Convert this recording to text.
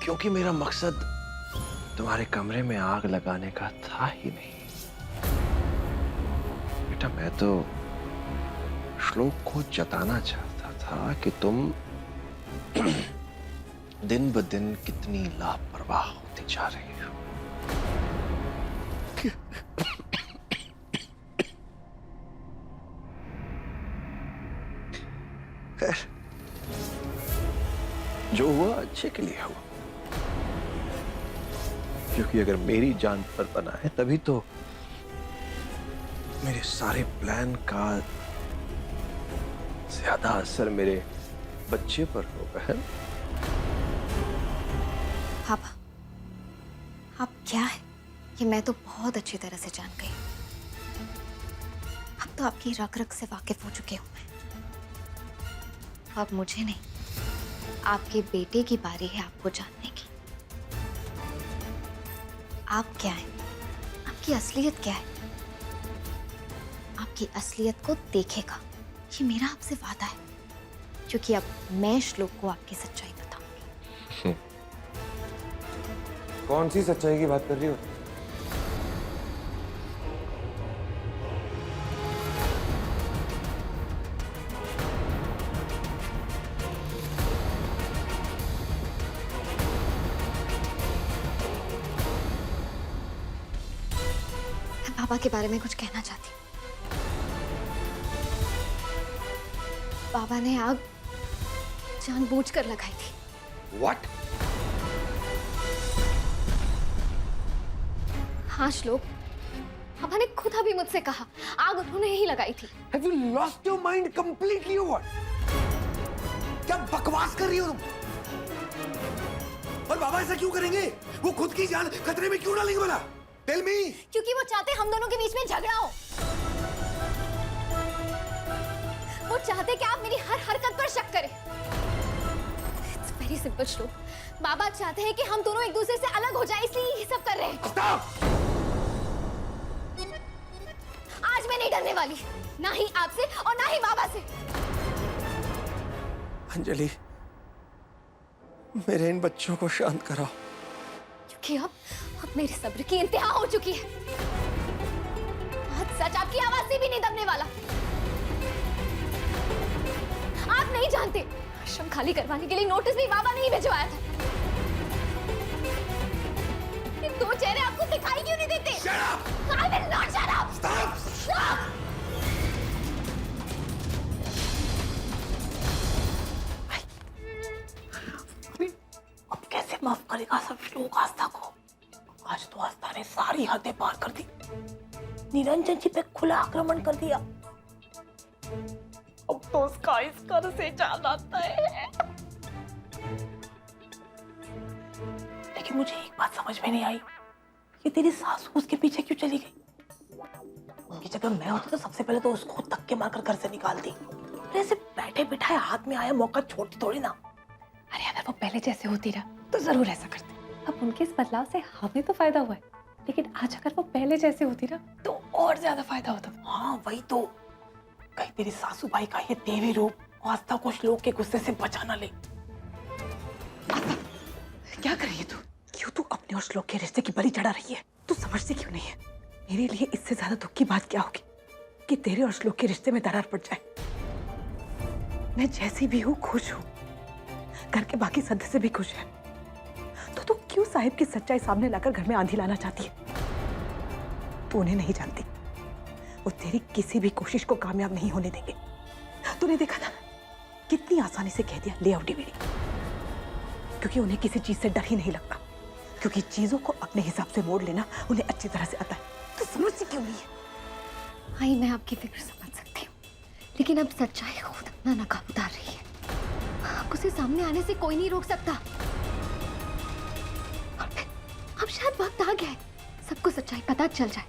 क्योंकि मेरा मकसद तुम्हारे कमरे में आग लगाने का था ही नहीं। बेटा, मैं तो श्लोक को जताना चाहता था कि तुम दिन ब दिन कितनी लापरवाह होती जा रही हो। खैर, जो हुआ अच्छे के लिए हुआ, क्योंकि अगर मेरी जान पर बना है तभी तो मेरे सारे प्लान का ज्यादा असर मेरे बच्चे पर होगा, है? पापा, आप क्या है ये मैं तो बहुत अच्छी तरह से जान गई। अब तो आपकी रग रग से वाकिफ हो चुके हूं मैं। अब मुझे नहीं, आपके बेटे की बारी है आपको जानने की। आप क्या हैं? आपकी असलियत क्या है? आपकी असलियत को देखेगा, ये मेरा आपसे वादा है, क्योंकि अब मैं श्लोक को आपकी सच्चाई बताऊंगी। कौन सी सच्चाई की बात कर रही हो? मैं पापा के बारे में कुछ कहना चाहती हूँ। पापा ने आग जानबूझकर लगाई थी। What? हाँ श्लोक, पापा ने खुद अभी मुझसे कहा आग उन्होंने ही लगाई थी। Have you lost your mind completely or what? क्या बकवास कर रही हो तुम? और बाबा ऐसा क्यों करेंगे? वो खुद की जान खतरे में क्यों डालेंगे भला? Tell me. क्योंकि वो चाहते हम दोनों के बीच में झगड़ा हो। वो चाहते कि आप मेरी हर हरकत पर शक करें। It's very simple श्लोक। बाबा चाहते हैं कि हम दोनों एक दूसरे से अलग हो जाएं, इसलिए ये सब कर रहे हैं। Stop. आज मैं नहीं डरने वाली, ना ही आपसे और ना ही बाबा से। अंजलि, मेरे इन बच्चों को शांत कराओ। क्योंकि अब मेरे सब्र की इंतहा हो चुकी है। आज सच आपकी आवाज से भी नहीं दबने वाला। आप नहीं जानते, आश्रम खाली करवाने के लिए नोटिस भी बाबा ने ही भिजवाया था। ये दो चेहरे आपको दिखाई क्यों नहीं देते? Shut up. I will not shut up. Stop. Stop. अब कैसे माफ करेगा सब श्लोक आस्था को? आज तो आस्था ने सारी हदें पार कर दी, निरंजन जी पे खुला आक्रमण कर दिया। अब तो उसका इस घर से जाना तय है। लेकिन मुझे एक बात समझ में नहीं आई, ये तेरी सासू उसके पीछे क्यों चली गई? उनकी जगह मैं होती तो सबसे पहले तो उसको धक्के मारकर घर से निकालती। ऐसे बैठे बिठाए हाथ में आया मौका छोड़ती थोड़ी ना। अरे अगर वो पहले जैसे होती ना तो जरूर ऐसा करते। अब उनके इस बदलाव से हमें तो फायदा हुआ है, लेकिन आज अगर वो पहले जैसे होती ना तो और ज्यादा फायदा होता। हाँ वही तो, कहीं तेरी सासू भाई का ये देवी रूप आस्था को श्लोक के गुस्से से बचा ना ले। क्या कर रही है तू? क्यों तू अपने और श्लोक के रिश्ते की बलि चढ़ा रही है? तू समझती क्यों नहीं है? मेरे लिए इससे ज्यादा दुख की बात क्या होगी कि तेरे और श्लोक के रिश्ते में दरार पड़ जाए। मैं जैसी भी हूँ खुश हूँ, घर के बाकी सदस्य भी खुश हैं। तो तू क्यों साहिब की सच्चाई सामने लाकर घर में आंधी लाना चाहती है? तू उन्हें नहीं जानती, वो तेरी किसी भी कोशिश को कामयाब नहीं होने देंगे। तूने देखा ना कितनी आसानी से कह दिया ले आओ डीवीडी, क्योंकि उन्हें किसी चीज से डर ही नहीं लगता, क्योंकि चीजों को अपने हिसाब से मोड़ लेना उन्हें अच्छी तरह से आता है। तो समझती क्यों नहीं है? हाँ, मैं आपकी फिक्र समझ सकती हूँ, लेकिन अब सच्चाई खुद अपना नकाब उतार रही है। अब उसे सामने आने से कोई नहीं रोक सकता। अब शायद वक्त आ गया है सबको सच्चाई पता चल जाए।